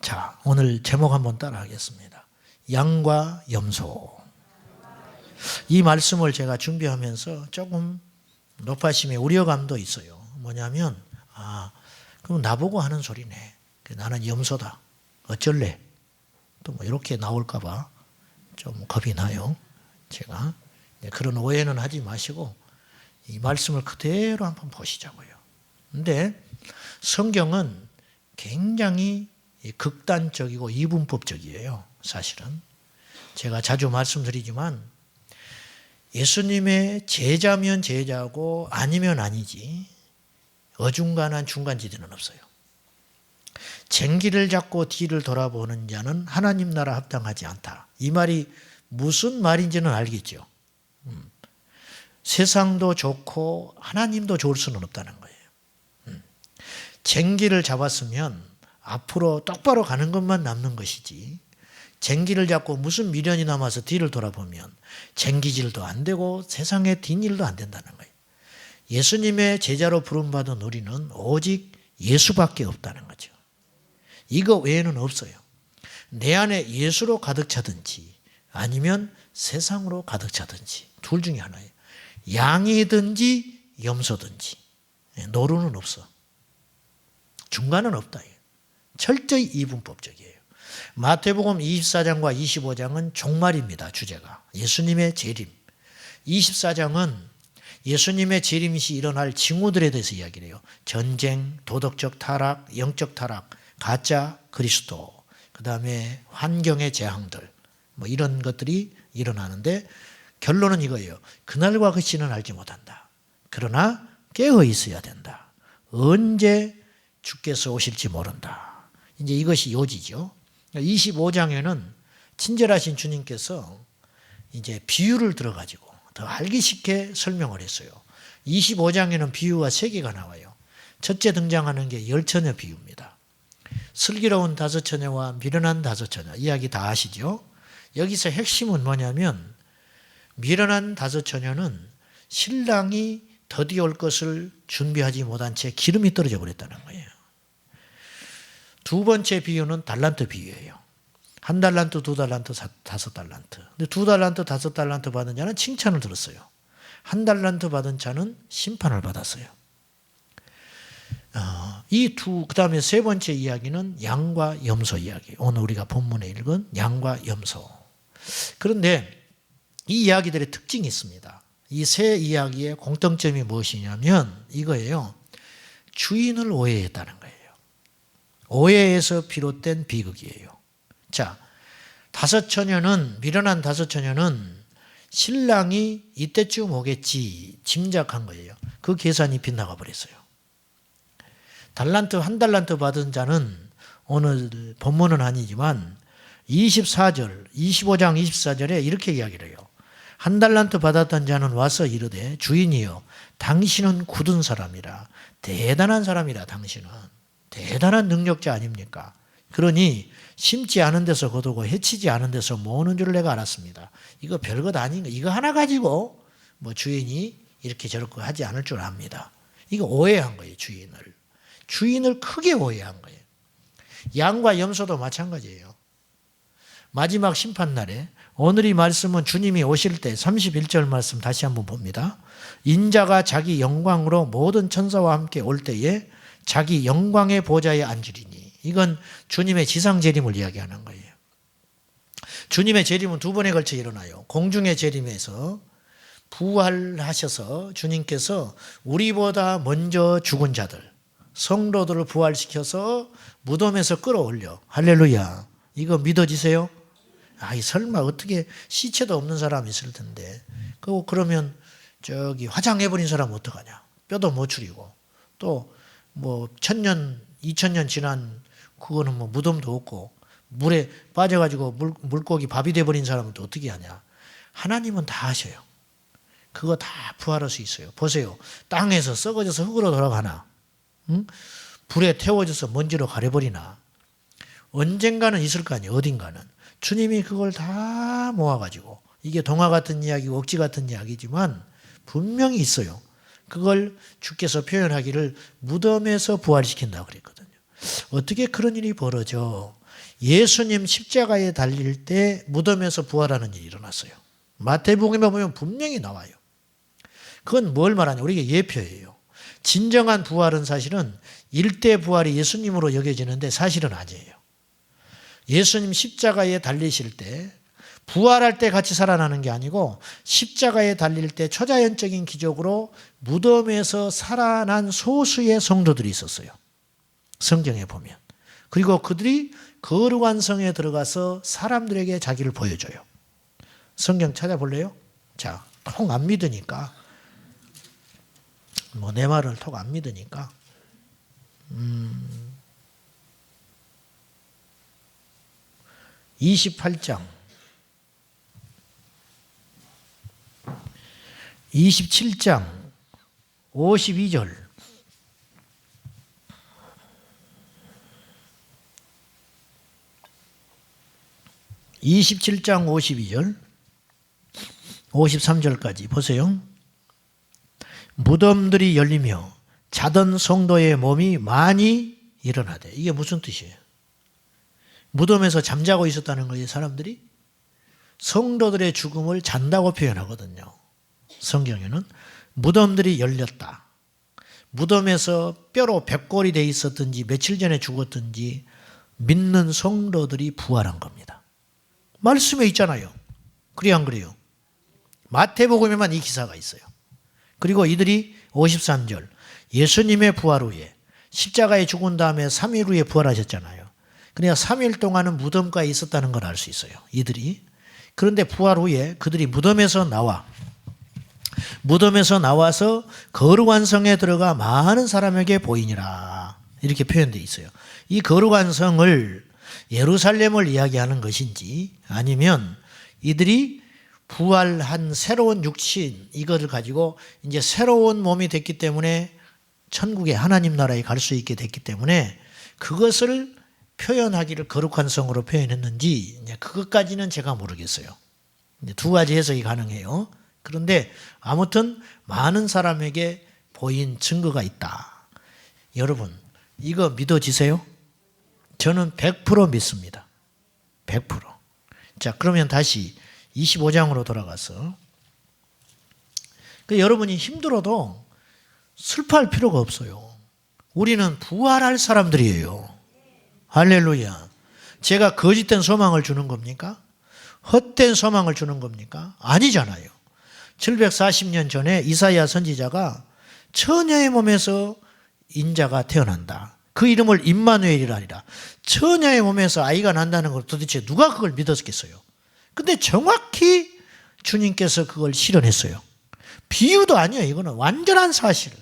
자, 오늘 제목 한번 따라 하겠습니다. 양과 염소. 이 말씀을 제가 준비하면서 조금 높아심의 우려감도 있어요. 뭐냐면, 그럼 나보고 하는 소리네. 나는 염소다. 어쩔래? 또 뭐 이렇게 나올까봐 좀 겁이 나요. 제가. 그런 오해는 하지 마시고, 이 말씀을 그대로 한번 보시자고요. 근데 성경은 굉장히 극단적이고 이분법적이에요. 사실은. 제가 자주 말씀드리지만 예수님의 제자면 제자고 아니면 아니지 어중간한 중간지대는 없어요. 쟁기를 잡고 뒤를 돌아보는 자는 하나님 나라 합당하지 않다. 이 말이 무슨 말인지는 알겠죠. 세상도 좋고 하나님도 좋을 수는 없다는 거예요. 쟁기를 잡았으면 앞으로 똑바로 가는 것만 남는 것이지, 쟁기를 잡고 무슨 미련이 남아서 뒤를 돌아보면 쟁기질도 안 되고 세상의 뒷일도 안 된다는 거예요. 예수님의 제자로 부름받은 우리는 오직 예수밖에 없다는 거죠. 이거 외에는 없어요. 내 안에 예수로 가득 차든지 아니면 세상으로 가득 차든지 둘 중에 하나예요. 양이든지 염소든지 노루는 없어. 중간은 없다. 철저히 이분법적이에요. 마태복음 24장과 25장은 종말입니다. 주제가. 예수님의 재림. 24장은 예수님의 재림시 일어날 징후들에 대해서 이야기를 해요. 전쟁, 도덕적 타락, 영적 타락, 가짜 그리스도, 그 다음에 환경의 재앙들, 뭐 이런 것들이 일어나는데 결론은 이거예요. 그날과 그 시는 알지 못한다. 그러나 깨어 있어야 된다. 언제 주께서 오실지 모른다. 이제 이것이 요지죠. 25장에는 친절하신 주님께서 이제 비유를 들어가지고 더 알기 쉽게 설명을 했어요. 25장에는 비유가 3개가 나와요. 첫째 등장하는 게 열처녀 비유입니다. 슬기로운 5처녀와 미련한 5처녀. 이야기 다 아시죠? 여기서 핵심은 뭐냐면 미련한 5처녀는 신랑이 더디 올 것을 준비하지 못한 채 기름이 떨어져 버렸다는 거예요. 두 번째 비유는 달란트 비유예요. 1달란트, 2달란트, 5달란트. 근데 2달란트, 5달란트 받은 자는 칭찬을 들었어요. 1달란트 받은 자는 심판을 받았어요. 그 다음에 세 번째 이야기는 양과 염소 이야기. 오늘 우리가 본문에 읽은 양과 염소. 그런데 이 이야기들의 특징이 있습니다. 이 세 이야기의 공통점이 무엇이냐면 이거예요. 주인을 오해했다는 거예요. 오해에서 비롯된 비극이에요. 자, 5처녀는, 미련한 5처녀는 신랑이 이때쯤 오겠지 짐작한 거예요. 그 계산이 빗나가 버렸어요. 1달란트 받은 자는 오늘 본문은 아니지만 25장 24절에 이렇게 이야기를 해요. 1달란트 받았던 자는 와서 이르되 주인이여 당신은 굳은 사람이라, 대단한 사람이라. 당신은 대단한 능력자 아닙니까? 그러니 심지 않은 데서 거두고 해치지 않은 데서 모으는 줄 내가 알았습니다. 이거 별것 아닌 거. 이거 하나 가지고 뭐 주인이 이렇게 저렇게 하지 않을 줄 압니다. 이거 오해한 거예요. 주인을 크게 오해한 거예요. 양과 염소도 마찬가지예요. 마지막 심판날에 오늘 이 말씀은 주님이 오실 때 31절 말씀 다시 한번 봅니다. 인자가 자기 영광으로 모든 천사와 함께 올 때에 자기 영광의 보좌에 앉으리니. 이건 주님의 지상 재림을 이야기하는 거예요. 주님의 재림은 2번에 걸쳐 일어나요. 공중의 재림에서 부활하셔서 주님께서 우리보다 먼저 죽은 자들, 성도들을 부활시켜서 무덤에서 끌어올려. 할렐루야. 이거 믿어지세요? 설마 어떻게 시체도 없는 사람이 있을 텐데. 그러면 저기 화장해버린 사람은 어떡하냐. 뼈도 못 추리고. 또 뭐 1000년, 2000년 지난 그거는 뭐 무덤도 없고 물에 빠져가지고 물고기 밥이 돼버린 사람은 또 어떻게 하냐. 하나님은 다 하셔요. 그거 다 부활할 수 있어요. 보세요. 땅에서 썩어져서 흙으로 돌아가나, 응? 불에 태워져서 먼지로 가려버리나. 언젠가는 있을 거 아니에요. 어딘가는. 주님이 그걸 다 모아가지고, 이게 동화 같은 이야기고 억지 같은 이야기지만 분명히 있어요. 그걸 주께서 표현하기를 무덤에서 부활시킨다고 그랬거든요. 어떻게 그런 일이 벌어져? 예수님 십자가에 달릴 때 무덤에서 부활하는 일이 일어났어요. 마태복음에 보면 분명히 나와요. 그건 뭘 말하냐? 우리에게 예표예요. 진정한 부활은 사실은 일대 부활이 예수님으로 여겨지는데 사실은 아니에요. 예수님 십자가에 달리실 때 부활할 때 같이 살아나는 게 아니고 십자가에 달릴 때 초자연적인 기적으로 무덤에서 살아난 소수의 성도들이 있었어요. 성경에 보면. 그리고 그들이 거룩한 성에 들어가서 사람들에게 자기를 보여줘요. 성경 찾아볼래요? 자, 통 안 믿으니까 내 말을 통 안 믿으니까 28장 27장 52절 27장 52절 53절까지 보세요. 무덤들이 열리며 자던 성도의 몸이 많이 일어나되. 이게 무슨 뜻이에요? 무덤에서 잠자고 있었다는 거예요. 사람들이 성도들의 죽음을 잔다고 표현하거든요. 성경에는 무덤들이 열렸다. 무덤에서 뼈로 백골이 돼 있었든지 며칠 전에 죽었든지 믿는 성도들이 부활한 겁니다. 말씀에 있잖아요. 그래요, 안 그래요? 마태복음에만 이 기사가 있어요. 그리고 이들이 53절 예수님의 부활 후에 십자가에 죽은 다음에 3일 후에 부활하셨잖아요. 그러니까 3일 동안은 무덤가에 있었다는 걸 알 수 있어요. 이들이. 그런데 부활 후에 그들이 무덤에서 나와서 거룩한 성에 들어가 많은 사람에게 보이니라. 이렇게 표현되어 있어요. 이 거룩한 성을 예루살렘을 이야기하는 것인지 아니면 이들이 부활한 새로운 육신 이것을 가지고 이제 새로운 몸이 됐기 때문에 천국의 하나님 나라에 갈 수 있게 됐기 때문에 그것을 표현하기를 거룩한 성으로 표현했는지 이제 그것까지는 제가 모르겠어요. 이제 두 가지 해석이 가능해요. 그런데 아무튼 많은 사람에게 보인 증거가 있다. 여러분 이거 믿어지세요? 저는 100% 믿습니다. 100%. 자, 그러면 다시 25장으로 돌아가서 여러분이 힘들어도 슬퍼할 필요가 없어요. 우리는 부활할 사람들이에요. 할렐루야. 제가 거짓된 소망을 주는 겁니까? 헛된 소망을 주는 겁니까? 아니잖아요. 740년 전에 이사야 선지자가 처녀의 몸에서 인자가 태어난다. 그 이름을 임마누엘이라 하리라. 처녀의 몸에서 아이가 난다는 걸 도대체 누가 그걸 믿었겠어요? 근데 정확히 주님께서 그걸 실현했어요. 비유도 아니에요. 이거는 완전한 사실.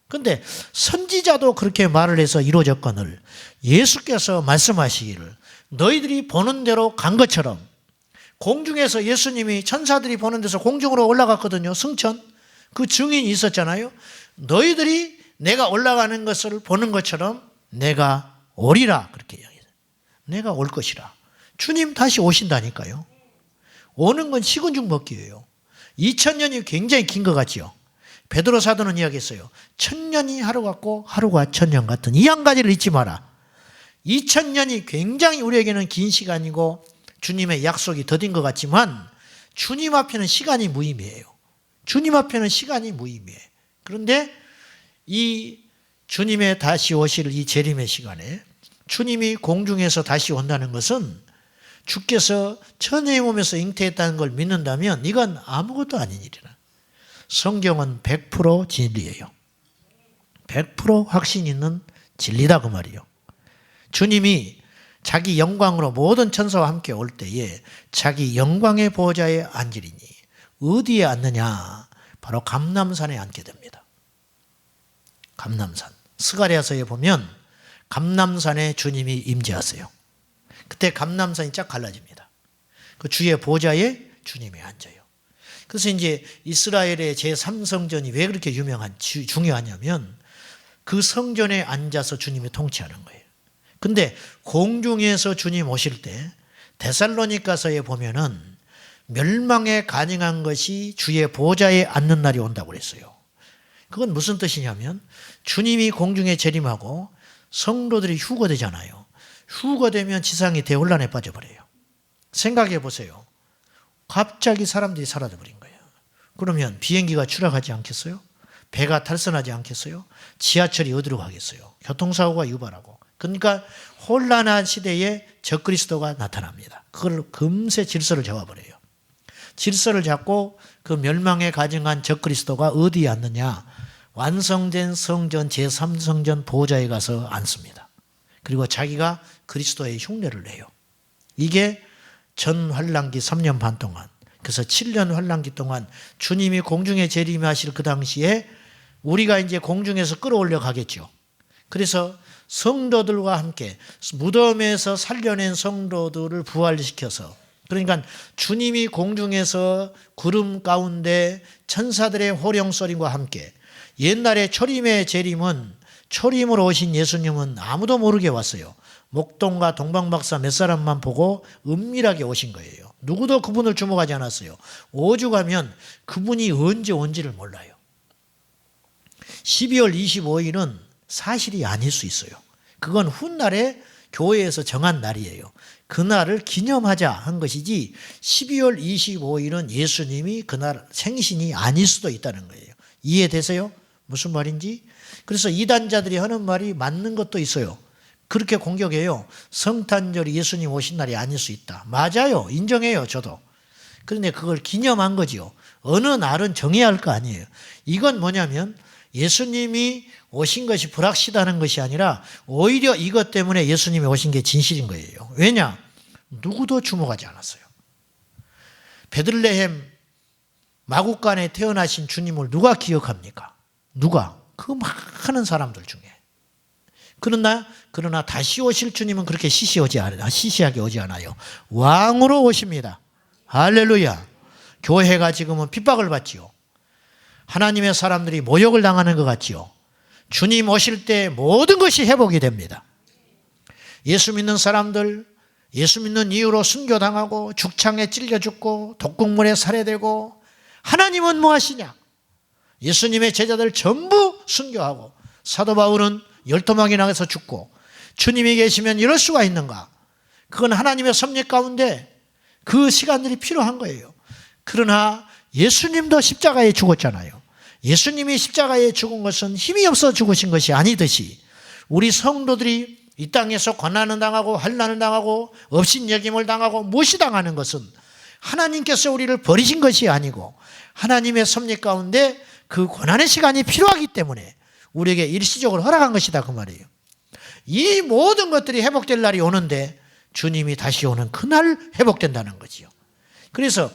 근데 선지자도 그렇게 말을 해서 이루어졌거늘 예수께서 말씀하시기를 너희들이 보는 대로 간 것처럼 공중에서 예수님이 천사들이 보는 데서 공중으로 올라갔거든요. 승천. 그 증인이 있었잖아요. 너희들이 내가 올라가는 것을 보는 것처럼 내가 오리라. 그렇게 이야기해요. 내가 올 것이라. 주님 다시 오신다니까요. 오는 건 식은 죽 먹기예요. 2000년이 굉장히 긴 것 같지요. 베드로 사도는 이야기했어요. 1000년이 하루 같고 하루가 1000년 같은 이 한 가지를 잊지 마라. 2000년이 굉장히 우리에게는 긴 시간이고 주님의 약속이 더딘 것 같지만 주님 앞에는 시간이 무의미해요. 주님 앞에는 시간이 무의미해. 그런데 이 주님의 다시 오실 이 재림의 시간에 주님이 공중에서 다시 온다는 것은 주께서 처녀의 몸에서 잉태했다는 걸 믿는다면 이건 아무것도 아닌 일이라. 성경은 100% 진리예요. 100% 확신 있는 진리다 그 말이에요. 주님이 자기 영광으로 모든 천사와 함께 올 때에 자기 영광의 보좌에 앉으리니 어디에 앉느냐? 바로 감람산에 앉게 됩니다. 감람산. 스가랴서에 보면 감람산에 주님이 임재하세요. 그때 감람산이 쫙 갈라집니다. 그 주의 보좌에 주님이 앉아요. 그래서 이제 이스라엘의 제3성전이 왜 그렇게 중요하냐면 그 성전에 앉아서 주님이 통치하는 거예요. 근데 공중에서 주님 오실 때 데살로니가서에 보면은 멸망에 가능한 것이 주의 보좌에 앉는 날이 온다고 그랬어요. 그건 무슨 뜻이냐면 주님이 공중에 재림하고 성도들이 휴거되잖아요. 휴가 되면 지상이 대혼란에 빠져버려요. 생각해 보세요. 갑자기 사람들이 사라져 버린 거예요. 그러면 비행기가 추락하지 않겠어요? 배가 탈선하지 않겠어요? 지하철이 어디로 가겠어요? 교통사고가 유발하고. 그러니까 혼란한 시대에 적그리스도가 나타납니다. 그걸 금세 질서를 잡아버려요. 질서를 잡고 그 멸망에 가증한 적그리스도가 어디에 앉느냐? 완성된 성전 제3성전 보좌에 가서 앉습니다. 그리고 자기가 그리스도의 흉내를 내요. 이게 전 환란기 3년 반 동안, 그래서 7년 환란기 동안 주님이 공중에 재림하실 그 당시에 우리가 이제 공중에서 끌어올려 가겠죠. 그래서 성도들과 함께 무덤에서 살려낸 성도들을 부활시켜서, 그러니까 주님이 공중에서 구름 가운데 천사들의 호령소리와 함께, 옛날에 초림의 재림은 초림으로 오신 예수님은 아무도 모르게 왔어요. 목동과 동방박사 몇 사람만 보고 은밀하게 오신 거예요. 누구도 그분을 주목하지 않았어요. 오죽하면 그분이 언제 온지를 몰라요. 12월 25일은 사실이 아닐 수 있어요. 그건 훗날에 교회에서 정한 날이에요. 그날을 기념하자 한 것이지 12월 25일은 예수님이 그날 생신이 아닐 수도 있다는 거예요. 이해되세요? 무슨 말인지? 그래서 이단자들이 하는 말이 맞는 것도 있어요. 그렇게 공격해요. 성탄절이 예수님 오신 날이 아닐 수 있다. 맞아요. 인정해요. 저도. 그런데 그걸 기념한 거지요. 어느 날은 정해야 할 거 아니에요. 이건 뭐냐면 예수님이 오신 것이 불확실하다는 것이 아니라 오히려 이것 때문에 예수님이 오신 게 진실인 거예요. 왜냐? 누구도 주목하지 않았어요. 베들레헴 마구간에 태어나신 주님을 누가 기억합니까? 누가? 그 많은 사람들 중에. 그러나 다시 오실 주님은 그렇게 시시하게 오지 않아요. 왕으로 오십니다. 할렐루야. 교회가 지금은 핍박을 받지요. 하나님의 사람들이 모욕을 당하는 것 같지요. 주님 오실 때 모든 것이 회복이 됩니다. 예수 믿는 사람들, 예수 믿는 이유로 순교당하고 죽창에 찔려 죽고 독극물에 살해되고, 하나님은 뭐 하시냐? 예수님의 제자들 전부 순교하고 사도 바울은 열도망에 나가서 죽고, 주님이 계시면 이럴 수가 있는가? 그건 하나님의 섭리 가운데 그 시간들이 필요한 거예요. 그러나 예수님도 십자가에 죽었잖아요. 예수님이 십자가에 죽은 것은 힘이 없어 죽으신 것이 아니듯이 우리 성도들이 이 땅에서 고난을 당하고 환난을 당하고 업신여김을 당하고 무시당하는 것은 하나님께서 우리를 버리신 것이 아니고 하나님의 섭리 가운데 그 고난의 시간이 필요하기 때문에 우리에게 일시적으로 허락한 것이다 그 말이에요. 이 모든 것들이 회복될 날이 오는데 주님이 다시 오는 그날 회복된다는 거지요. 그래서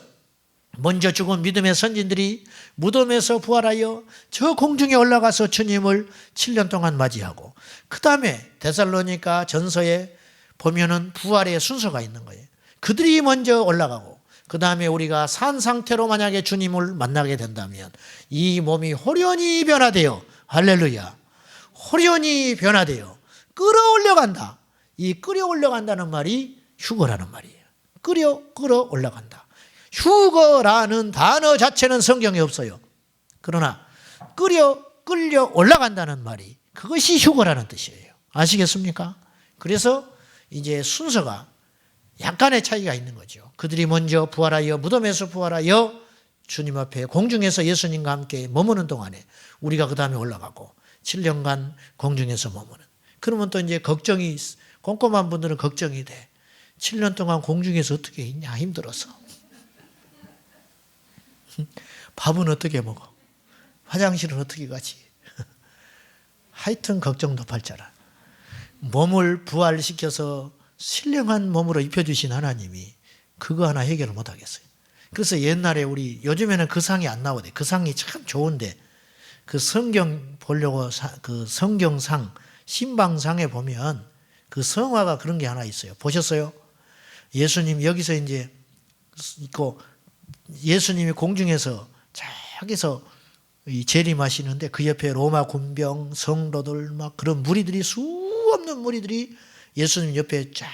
먼저 죽은 믿음의 선진들이 무덤에서 부활하여 저 공중에 올라가서 주님을 7년 동안 맞이하고, 그 다음에 데살로니가 전서에 보면은 부활의 순서가 있는 거예요. 그들이 먼저 올라가고 그 다음에 우리가 산 상태로 만약에 주님을 만나게 된다면 이 몸이 호련히 변화되어, 할렐루야, 호련히 변화되어 끌어올려간다. 이 끌어올려간다는 말이 휴거라는 말이에요. 끌어올라간다. 휴거라는 단어 자체는 성경에 없어요. 그러나 끌려 올라간다는 말이, 그것이 휴거라는 뜻이에요. 아시겠습니까? 그래서 이제 순서가 약간의 차이가 있는 거죠. 그들이 먼저 부활하여 무덤에서 부활하여 주님 앞에 공중에서 예수님과 함께 머무는 동안에 우리가 그 다음에 올라가고 7년간 공중에서 머무는. 그러면 또 이제 걱정이, 꼼꼼한 분들은 걱정이 돼. 7년 동안 공중에서 어떻게 있냐, 힘들어서. 밥은 어떻게 먹어? 화장실은 어떻게 가지? 하여튼 걱정도 팔자라. 몸을 부활시켜서 신령한 몸으로 입혀주신 하나님이 그거 하나 해결을 못하겠어요. 그래서 옛날에 요즘에는 그 상이 안 나오대. 그 상이 참 좋은데, 그 성경 보려고 그 성경상, 신방상에 보면 그 성화가 그런 게 하나 있어요. 보셨어요? 예수님 여기서 이제 있고, 예수님이 공중에서 저기서 재림하시는데 그 옆에 로마 군병, 성도들, 막 그런 무리들이, 수없는 무리들이 예수님 옆에 쫙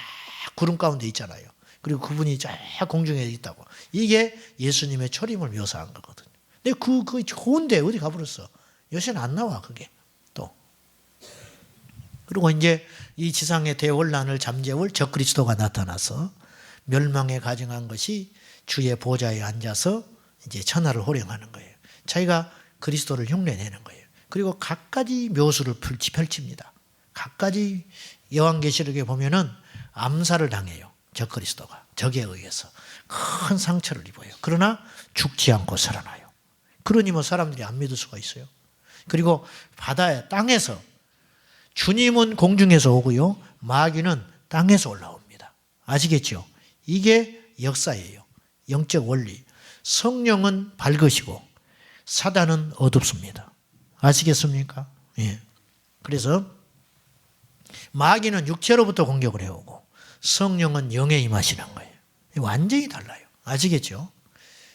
구름 가운데 있잖아요. 그리고 그분이 쫙 공중에 있다고. 이게 예수님의 초림을 묘사한 거거든요. 근데 그거 좋은데 어디 가버렸어? 요새는 안 나와, 그게. 또. 그리고 이제 이 지상의 대혼란을 잠재울 적그리스도가 나타나서 멸망에 가증한 것이 주의 보좌에 앉아서 이제 천하를 호령하는 거예요. 자기가 그리스도를 흉내내는 거예요. 그리고 갖가지 묘수를 펼칩니다. 갖가지 요한계시록에 보면은 암살을 당해요. 적그리스도가 적에 의해서 큰 상처를 입어요. 그러나 죽지 않고 살아나요. 그러니 뭐 사람들이 안 믿을 수가 있어요. 그리고 바다에 땅에서 주님은 공중에서 오고요. 마귀는 땅에서 올라옵니다. 아시겠죠? 이게 역사예요. 영적 원리. 성령은 밝으시고 사단은 어둡습니다. 아시겠습니까? 예. 그래서 마귀는 육체로부터 공격을 해오고 성령은 영에 임하시는 거예요. 완전히 달라요. 아시겠죠?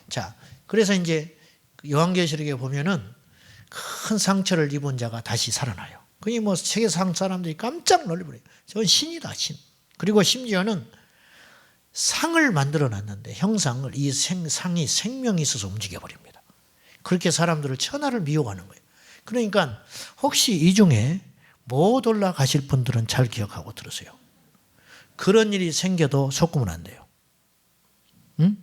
자, 그래서 이제 요한계시록에 보면은 큰 상처를 입은 자가 다시 살아나요. 그게 뭐 세계상 사람들이 깜짝 놀래버려요. 저건 신이다, 신. 그리고 심지어는 상을 만들어 놨는데 형상을 이 상이 생명이 있어서 움직여 버립니다. 그렇게 사람들을 천하를 미혹하는 거예요. 그러니까 혹시 이 중에 못 올라가실 분들은 잘 기억하고 들으세요. 그런 일이 생겨도 속으면 안 돼요. 응?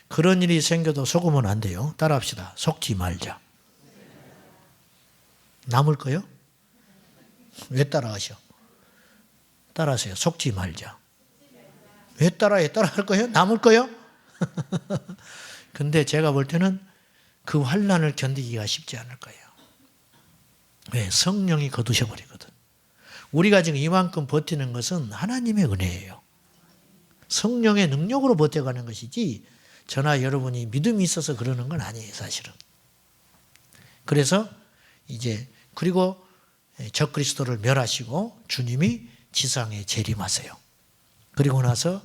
그런 일이 생겨도 속으면 안 돼요. 따라합시다. 속지 말자. 남을 거요? 왜 따라하셔? 따라하세요. 속지 말자. 왜 따라해? 따라할 거예요? 남을 거요? 근데 제가 볼 때는 그 환난을 견디기가 쉽지 않을 거예요. 왜? 성령이 거두셔버리거든. 우리가 지금 이만큼 버티는 것은 하나님의 은혜예요. 성령의 능력으로 버텨가는 것이지 저나 여러분이 믿음이 있어서 그러는 건 아니에요, 사실은. 그래서 이제 그리고 적그리스도를 멸하시고 주님이 지상에 재림하세요. 그리고 나서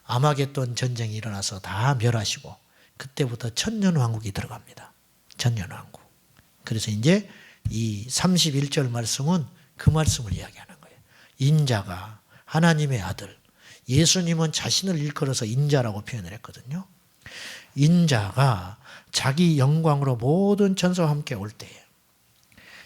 아마겟돈 전쟁이 일어나서 다 멸하시고 그때부터 천년왕국이 들어갑니다. 천년왕국. 그래서 이제 이 31절 말씀은 그 말씀을 이야기하는 거예요. 인자가 하나님의 아들, 예수님은 자신을 일컬어서 인자라고 표현을 했거든요. 인자가 자기 영광으로 모든 천사와 함께 올 때에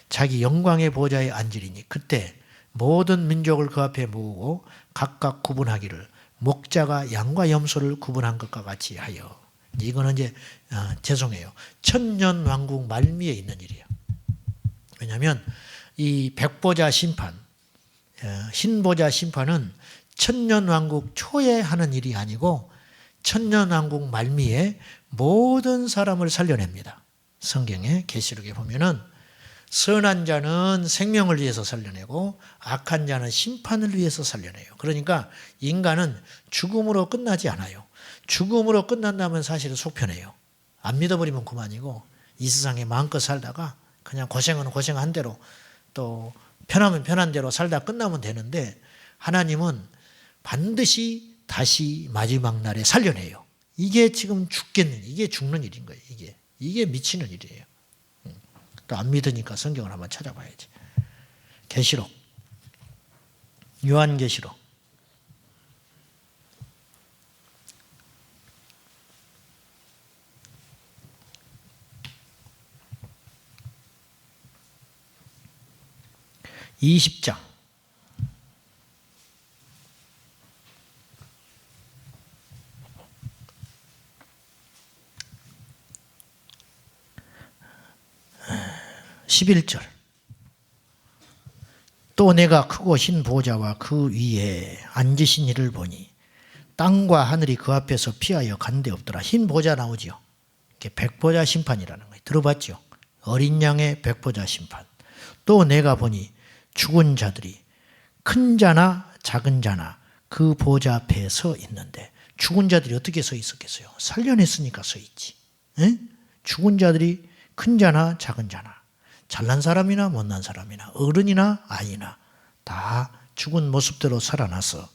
자기 영광의 보좌에 앉으리니 그때 모든 민족을 그 앞에 모으고 각각 구분하기를 목자가 양과 염소를 구분한 것과 같이 하여. 이거는 이제 죄송해요. 천년왕국 말미에 있는 일이에요. 왜냐하면 이 백보자 심판, 흰보자 심판은 천년왕국 초에 하는 일이 아니고 천년왕국 말미에 모든 사람을 살려냅니다. 성경에 계시록에 보면은 선한 자는 생명을 위해서 살려내고 악한 자는 심판을 위해서 살려내요. 그러니까 인간은 죽음으로 끝나지 않아요. 죽음으로 끝난다면 사실은 속편해요. 안 믿어버리면 그만이고 이 세상에 마음껏 살다가 그냥 고생은 고생한 대로 또 편하면 편한 대로 살다 끝나면 되는데 하나님은 반드시 다시 마지막 날에 살려내요. 이게 지금 죽겠는, 이게 죽는 일인 거예요. 이게 미치는 일이에요. 또 안 믿으니까 성경을 한번 찾아봐야지. 계시록, 요한계시록. (20장) 11절. 또 내가 크고 흰 보좌와 그 위에 앉으신 이를 보니 땅과 하늘이 그 앞에서 피하여 간 데 없더라. 흰 보좌 나오죠. 이게 백보자 심판이라는 거예요. 들어봤죠? 어린 양의 백보자 심판. 또 내가 보니 죽은 자들이 큰 자나 작은 자나 그 보좌 앞에 서 있는데 죽은 자들이 어떻게 서 있었겠어요? 살려냈으니까 서 있지. 에? 죽은 자들이 큰 자나 작은 자나 잘난 사람이나 못난 사람이나 어른이나 아이나 다 죽은 모습대로 살아나서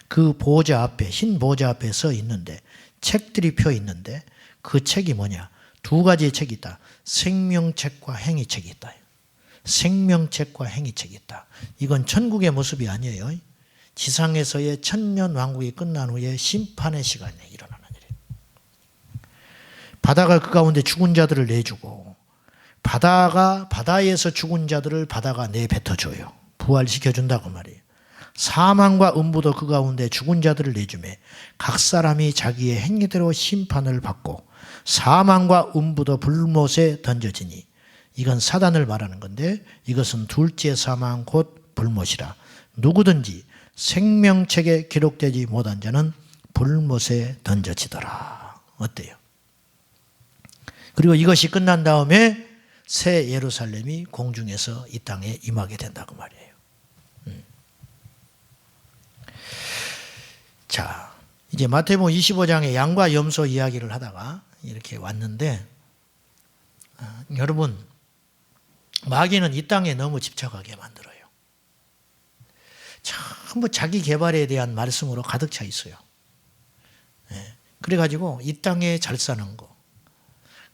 그 보좌 앞에, 흰 보좌 앞에 서 있는데 책들이 펴 있는데 그 책이 뭐냐? 두 가지의 책이 있다. 생명책과 행위책이 있다. 생명책과 행위책이 있다. 이건 천국의 모습이 아니에요. 지상에서의 천년왕국이 끝난 후에 심판의 시간에 일어나는 일이에요. 바다가 그 가운데 죽은 자들을 내주고 바다에서 죽은 자들을 바다가 내뱉어줘요. 부활시켜준다고 말이에요. 사망과 음부도 그 가운데 죽은 자들을 내주매 각 사람이 자기의 행위대로 심판을 받고 사망과 음부도 불못에 던져지니, 이건 사단을 말하는 건데 이것은 둘째 사망 곧 불못이라. 누구든지 생명책에 기록되지 못한 자는 불못에 던져지더라. 어때요? 그리고 이것이 끝난 다음에 새 예루살렘이 공중에서 이 땅에 임하게 된다고 말이에요. 자, 이제 마태복음 25장의 양과 염소 이야기를 하다가 이렇게 왔는데, 여러분, 마귀는 이 땅에 너무 집착하게 만들어요. 전부 자기 개발에 대한 말씀으로 가득 차 있어요. 그래가지고 이 땅에 잘 사는 거,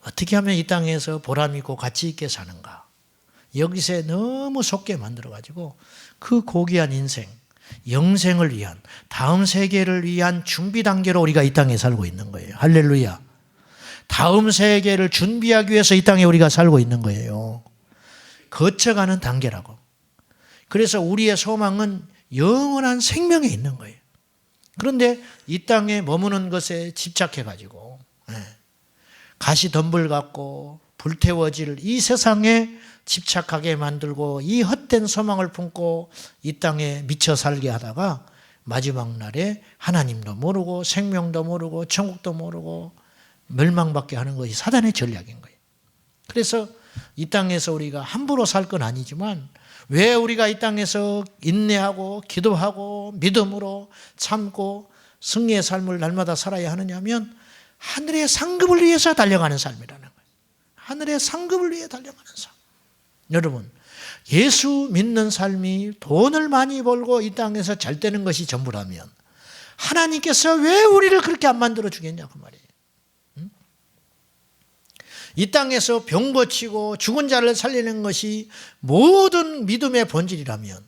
어떻게 하면 이 땅에서 보람 있고 가치 있게 사는가, 여기서 너무 속게 만들어가지고 그 고귀한 인생, 영생을 위한, 다음 세계를 위한 준비 단계로 우리가 이 땅에 살고 있는 거예요. 할렐루야. 다음 세계를 준비하기 위해서 이 땅에 우리가 살고 있는 거예요. 거쳐가는 단계라고. 그래서 우리의 소망은 영원한 생명에 있는 거예요. 그런데 이 땅에 머무는 것에 집착해가지고 가시덤불 같고 불태워질 이 세상에 집착하게 만들고 이 헛된 소망을 품고 이 땅에 미쳐 살게 하다가 마지막 날에 하나님도 모르고 생명도 모르고 천국도 모르고 멸망받게 하는 것이 사단의 전략인 거예요. 그래서 이 땅에서 우리가 함부로 살 건 아니지만 왜 우리가 이 땅에서 인내하고 기도하고 믿음으로 참고 승리의 삶을 날마다 살아야 하느냐 하면 하늘의 상급을 위해서 달려가는 삶이라는 거예요. 하늘의 상급을 위해 달려가는 삶. 여러분, 예수 믿는 삶이 돈을 많이 벌고 이 땅에서 잘 되는 것이 전부라면 하나님께서 왜 우리를 그렇게 안 만들어 주겠냐고 말이에요. 이 땅에서 병 고치고 죽은 자를 살리는 것이 모든 믿음의 본질이라면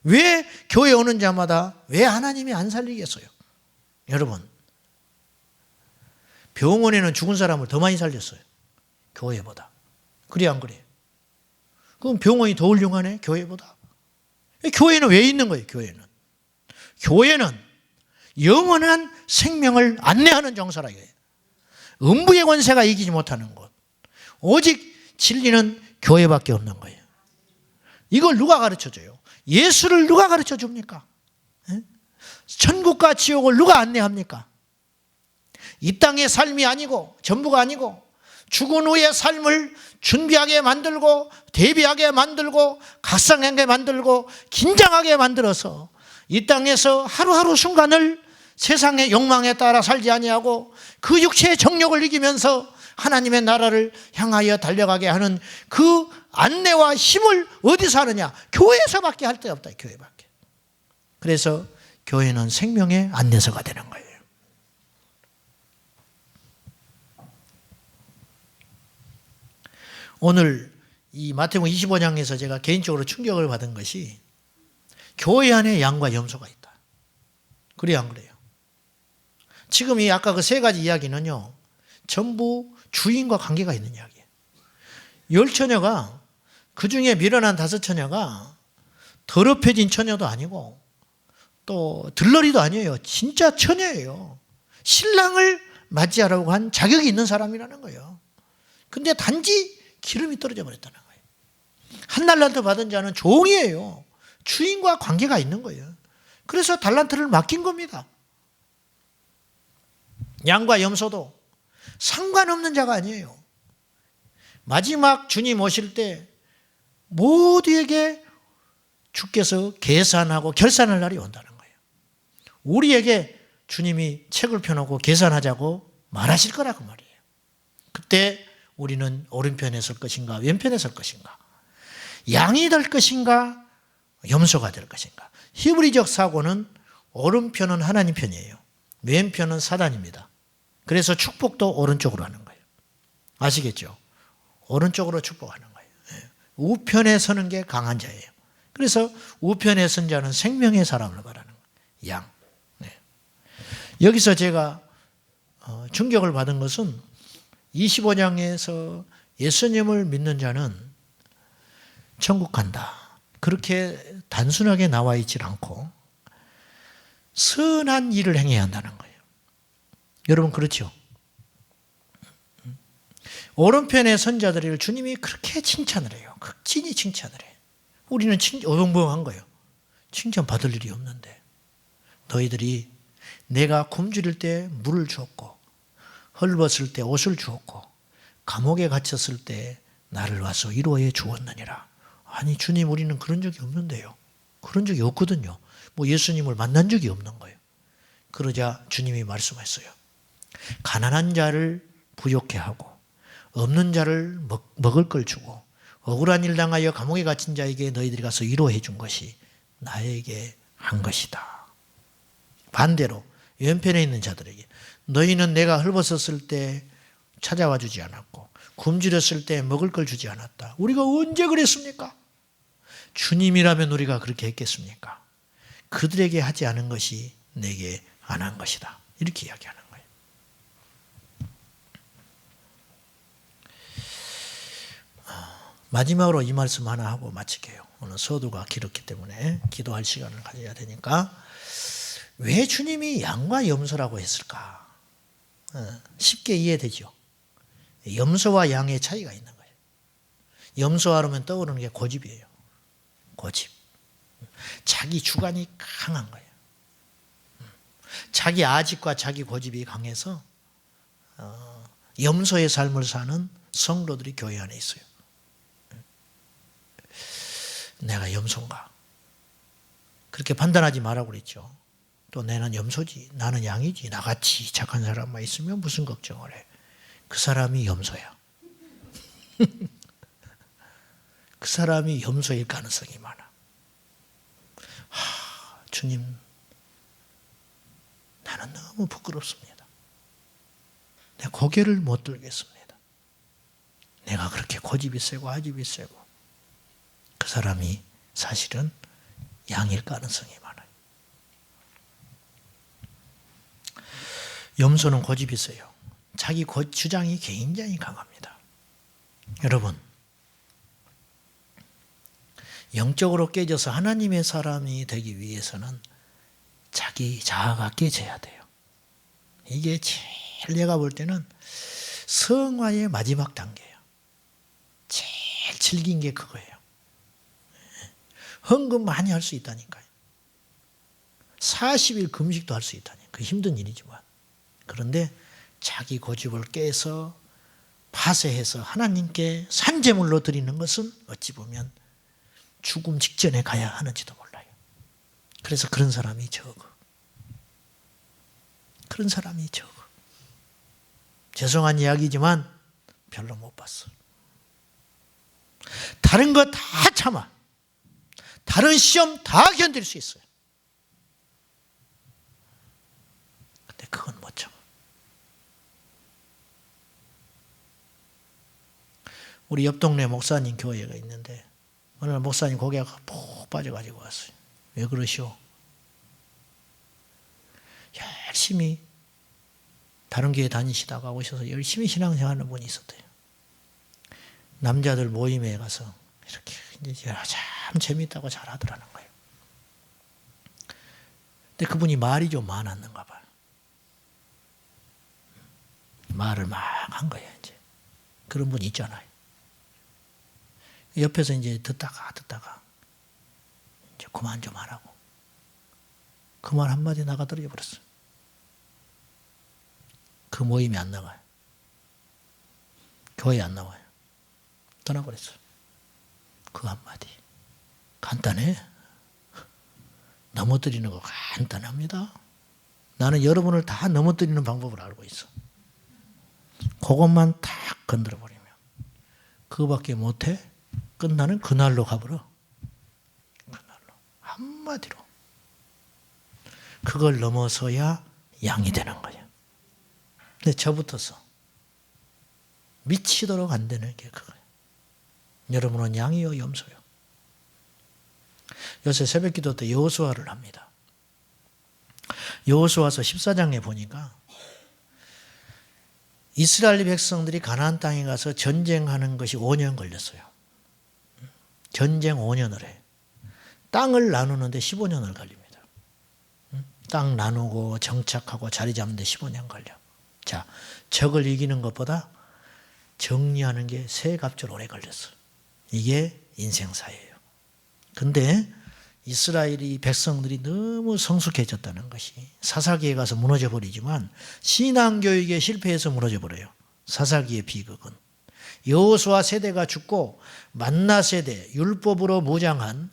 왜 교회 오는 자마다 왜 하나님이 안 살리겠어요? 여러분, 병원에는 죽은 사람을 더 많이 살렸어요. 교회보다. 그래 안 그래요? 그럼 병원이 더 훌륭하네, 교회보다. 교회는 왜 있는 거예요? 교회는 영원한 생명을 안내하는 정서라 이거예요. 음부의 권세가 이기지 못하는 곳, 오직 진리는 교회밖에 없는 거예요. 이걸 누가 가르쳐줘요? 예수를 누가 가르쳐 줍니까? 천국과 지옥을 누가 안내합니까? 이 땅의 삶이 아니고 전부가 아니고 죽은 후의 삶을 준비하게 만들고 대비하게 만들고 각성하게 만들고 긴장하게 만들어서 이 땅에서 하루하루 순간을 세상의 욕망에 따라 살지 아니하고 그 육체의 정욕을 이기면서 하나님의 나라를 향하여 달려가게 하는 그 안내와 힘을 어디서 하느냐? 교회에서밖에 할 데 없다. 교회밖에. 그래서 교회는 생명의 안내서가 되는 거예요. 오늘 이 마태복음 25장에서 제가 개인적으로 충격을 받은 것이 교회 안에 양과 염소가 있다. 그래요, 안 그래요? 지금 이 아까 그 세 가지 이야기는요, 전부 주인과 관계가 있는 이야기예요. 10처녀가 그 중에 미련한 5처녀가 더럽혀진 처녀도 아니고 또 들러리도 아니에요. 진짜 처녀예요. 신랑을 맞이하라고 한 자격이 있는 사람이라는 거예요. 근데 단지 기름이 떨어져 버렸다는 거예요. 한 달란트 받은 자는 종이에요. 주인과 관계가 있는 거예요. 그래서 달란트를 맡긴 겁니다. 양과 염소도 상관없는 자가 아니에요. 마지막 주님 오실 때 모두에게 주께서 계산하고 결산할 날이 온다는 거예요. 우리에게 주님이 책을 펴놓고 계산하자고 말하실 거라고 말이에요. 그때 우리는 오른편에 설 것인가 왼편에 설 것인가, 양이 될 것인가 염소가 될 것인가. 히브리적 사고는 오른편은 하나님 편이에요. 왼편은 사단입니다. 그래서 축복도 오른쪽으로 하는 거예요. 아시겠죠? 오른쪽으로 축복하는 거예요. 우편에 서는 게 강한 자예요. 그래서 우편에 선 자는 생명의 사람을 말하는 거예요. 양. 여기서 제가 충격을 받은 것은 25장에서 예수님을 믿는 자는 천국 간다. 그렇게 단순하게 나와 있질 않고 선한 일을 행해야 한다는 거예요. 여러분 그렇죠? 오른편의 선자들을 주님이 그렇게 칭찬을 해요. 극진히 칭찬을 해요. 우리는 어벙벙한 거예요. 칭찬받을 일이 없는데 너희들이 내가 굶주릴 때 물을 주었고 헐벗을 때 옷을 주었고 감옥에 갇혔을 때 나를 와서 위로해 주었느니라. 아니 주님 우리는 그런 적이 없는데요. 그런 적이 없거든요. 뭐 예수님을 만난 적이 없는 거예요. 그러자 주님이 말씀했어요. 가난한 자를 부욕해 하고 없는 자를 먹을 걸 주고 억울한 일 당하여 감옥에 갇힌 자에게 너희들이 가서 위로해 준 것이 나에게 한 것이다. 반대로 왼편에 있는 자들에게 너희는 내가 헐벗었을 때 찾아와 주지 않았고 굶주렸을 때 먹을 걸 주지 않았다. 우리가 언제 그랬습니까? 주님이라면 우리가 그렇게 했겠습니까? 그들에게 하지 않은 것이 내게 안 한 것이다. 이렇게 이야기하는 거예요. 마지막으로 이 말씀 하나 하고 마칠게요. 오늘 서두가 길었기 때문에 기도할 시간을 가져야 되니까 왜 주님이 양과 염소라고 했을까? 쉽게 이해되죠. 염소와 양의 차이가 있는 거예요. 염소 하면 떠오르는 게 고집이에요. 고집. 자기 주관이 강한 거예요. 자기 아집과 자기 고집이 강해서 염소의 삶을 사는 성도들이 교회 안에 있어요. 내가 염소인가? 그렇게 판단하지 말라고 그랬죠. 또 나는 염소지, 나는 양이지, 나같이 착한 사람만 있으면 무슨 걱정을 해. 그 사람이 염소야. 그 사람이 염소일 가능성이 많아. 주님, 나는 너무 부끄럽습니다. 내 고개를 못 들겠습니다. 내가 그렇게 고집이 세고 아집이 세고 그 사람이 사실은 양일 가능성이 많아요. 염소는 고집이 세요. 자기 주장이 굉장히 강합니다. 여러분, 영적으로 깨져서 하나님의 사람이 되기 위해서는 자기 자아가 깨져야 돼요. 이게 제일 내가 볼 때는 성화의 마지막 단계예요. 제일 즐긴 게 그거예요. 헌금 많이 할 수 있다니까요. 40일 금식도 할 수 있다니까요. 그 힘든 일이지만. 그런데 자기 고집을 깨서 파쇄해서 하나님께 산제물로 드리는 것은 어찌 보면 죽음 직전에 가야 하는지도 몰라요. 그래서 그런 사람이 적어. 그런 사람이 적어. 죄송한 이야기지만 별로 못 봤어. 다른 거 다 참아. 다른 시험 다 견딜 수 있어요. 근데 그건 못 참아. 우리 옆 동네 목사님 교회가 있는데 어느 날 목사님 고개가 푹 빠져가지고 왔어요. 왜 그러시오? 열심히 다른 교회 다니시다가 오셔서 열심히 신앙생활하는 분이 있었대요. 남자들 모임에 가서 이렇게 이제 참 재밌다고 잘하더라는 거예요. 근데 그분이 말이 좀 많았는가 봐요. 말을 막 한 거예요, 이제. 그런 분 있잖아요. 옆에서 이제 듣다가 이제 그만 좀 하라고. 그 말 한마디 나가 떨어져 버렸어요. 그 모임이 안 나가요. 교회 안 나와요. 떠나버렸어요. 그 한마디. 간단해. 넘어뜨리는 거 간단합니다. 나는 여러분을 다 넘어뜨리는 방법을 알고 있어. 그것만 탁 건드려버리면 그거밖에 못해? 끝나는 그날로 가버려. 그날로. 한마디로. 그걸 넘어서야 양이 되는 거야. 근데 저부터서 미치도록 안 되는 게 그거예요. 여러분은 양이요 염소요. 요새 새벽기도 때 여호수아를 합니다. 여호수아서 14장에 보니까 이스라엘 백성들이 가나안 땅에 가서 전쟁하는 것이 5년 걸렸어요. 전쟁 5년을 해. 땅을 나누는데 15년을 걸립니다. 땅 나누고 정착하고 자리 잡는 데 15년 걸려. 자, 적을 이기는 것보다 정리하는 게 세 값절 오래 걸렸어. 이게 인생사예요. 근데 이스라엘이 백성들이 너무 성숙해졌다는 것이 사사기에 가서 무너져 버리지만 신앙교육에 실패해서 무너져 버려요. 사사기의 비극은. 여호수아 세대가 죽고 만나 세대, 율법으로 무장한,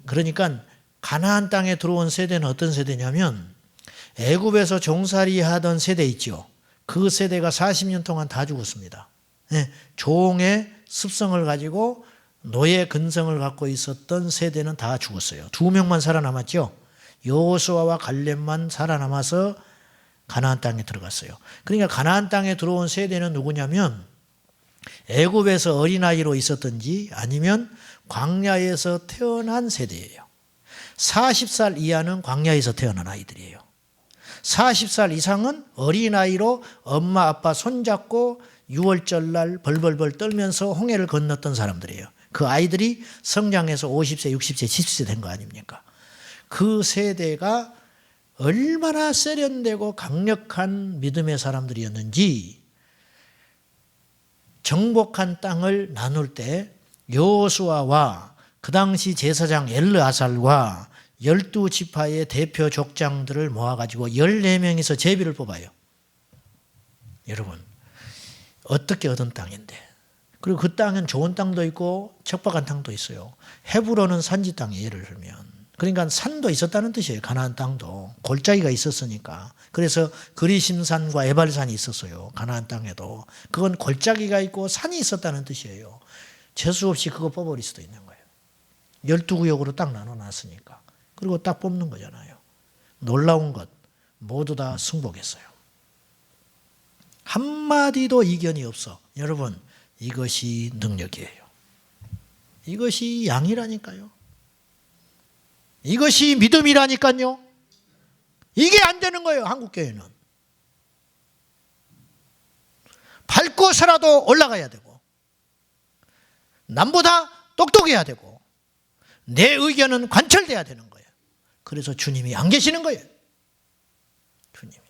그러니까 가나안 땅에 들어온 세대는 어떤 세대냐면 애굽에서 종살이 하던 세대 있죠. 그 세대가 40년 동안 다 죽었습니다. 종의 습성을 가지고 노예 근성을 갖고 있었던 세대는 다 죽었어요. 2명만 살아남았죠. 여호수아와 갈렙만 살아남아서 가나안 땅에 들어갔어요. 그러니까 가나안 땅에 들어온 세대는 누구냐면 애굽에서 어린아이로 있었든지 아니면 광야에서 태어난 세대예요. 40살 이하는 광야에서 태어난 아이들이에요. 40살 이상은 어린아이로 엄마 아빠 손잡고 6월절 날 벌벌벌 떨면서 홍해를 건넜던 사람들이에요. 그 아이들이 성장해서 50세, 60세, 70세 된 거 아닙니까? 그 세대가 얼마나 세련되고 강력한 믿음의 사람들이었는지 정복한 땅을 나눌 때 여호수아와 그 당시 제사장 엘르아살과 12지파의 대표 족장들을 모아가지고 14명이서 제비를 뽑아요. 여러분, 어떻게 얻은 땅인데. 그리고 그 땅은 좋은 땅도 있고 척박한 땅도 있어요. 헤브론은 산지 땅이에요, 예를 들면. 그러니까 산도 있었다는 뜻이에요. 가나안 땅도. 골짜기가 있었으니까. 그래서 그리심산과 에발산이 있었어요. 가나안 땅에도. 그건 골짜기가 있고 산이 있었다는 뜻이에요. 재수 없이 그거 뽑아버릴 수도 있는 거예요. 12구역으로 딱 나눠놨으니까. 그리고 딱 뽑는 거잖아요. 놀라운 것 모두 다 승복했어요. 한마디도 이견이 없어. 여러분, 이것이 능력이에요. 이것이 양이라니까요. 이것이 믿음이라니까요. 이게 안 되는 거예요, 한국교회는. 밟고서라도 올라가야 되고 남보다 똑똑해야 되고 내 의견은 관철돼야 되는 거예요. 그래서 주님이 안 계시는 거예요. 주님이.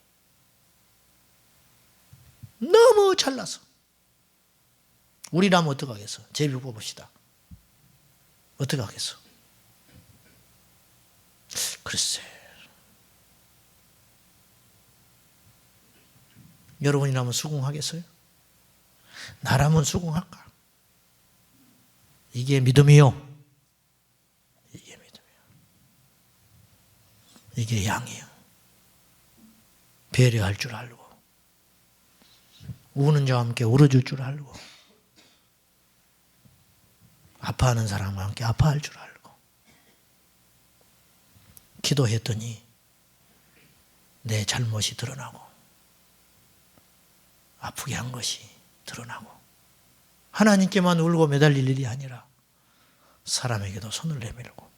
너무 잘나서. 우리라면 어떡하겠어? 제비 뽑읍시다. 어떡하겠어? 글쎄. 여러분이라면 수긍하겠어요? 나라면 수긍할까? 이게 믿음이요. 이게 믿음이요. 이게 양이요. 배려할 줄 알고 우는 자와 함께 울어줄 줄 알고 아파하는 사람과 함께 아파할 줄 알고 기도했더니 내 잘못이 드러나고 아프게 한 것이 드러나고 하나님께만 울고 매달릴 일이 아니라 사람에게도 손을 내밀고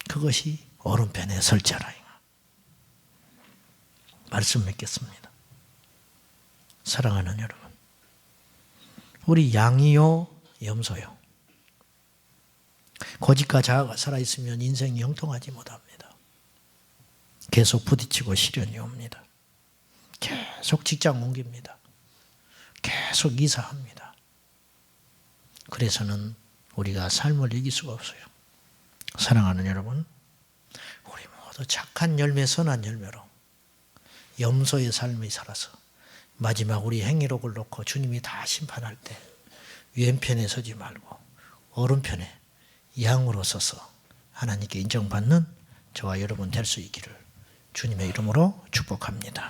그것이 오른편에 설자라잉. 말씀 맺겠습니다. 사랑하는 여러분, 우리 양이요 염소요. 고집과 자아가 살아있으면 인생이 형통하지 못합니다. 계속 부딪히고 시련이 옵니다. 계속 직장 옮깁니다. 계속 이사합니다. 그래서는 우리가 삶을 이길 수가 없어요. 사랑하는 여러분, 우리 모두 착한 열매, 선한 열매로 염소의 삶을 살아서 마지막 우리 행위록을 놓고 주님이 다 심판할 때 왼편에 서지 말고 오른편에 양으로 서서 하나님께 인정받는 저와 여러분 될 수 있기를 주님의 이름으로 축복합니다.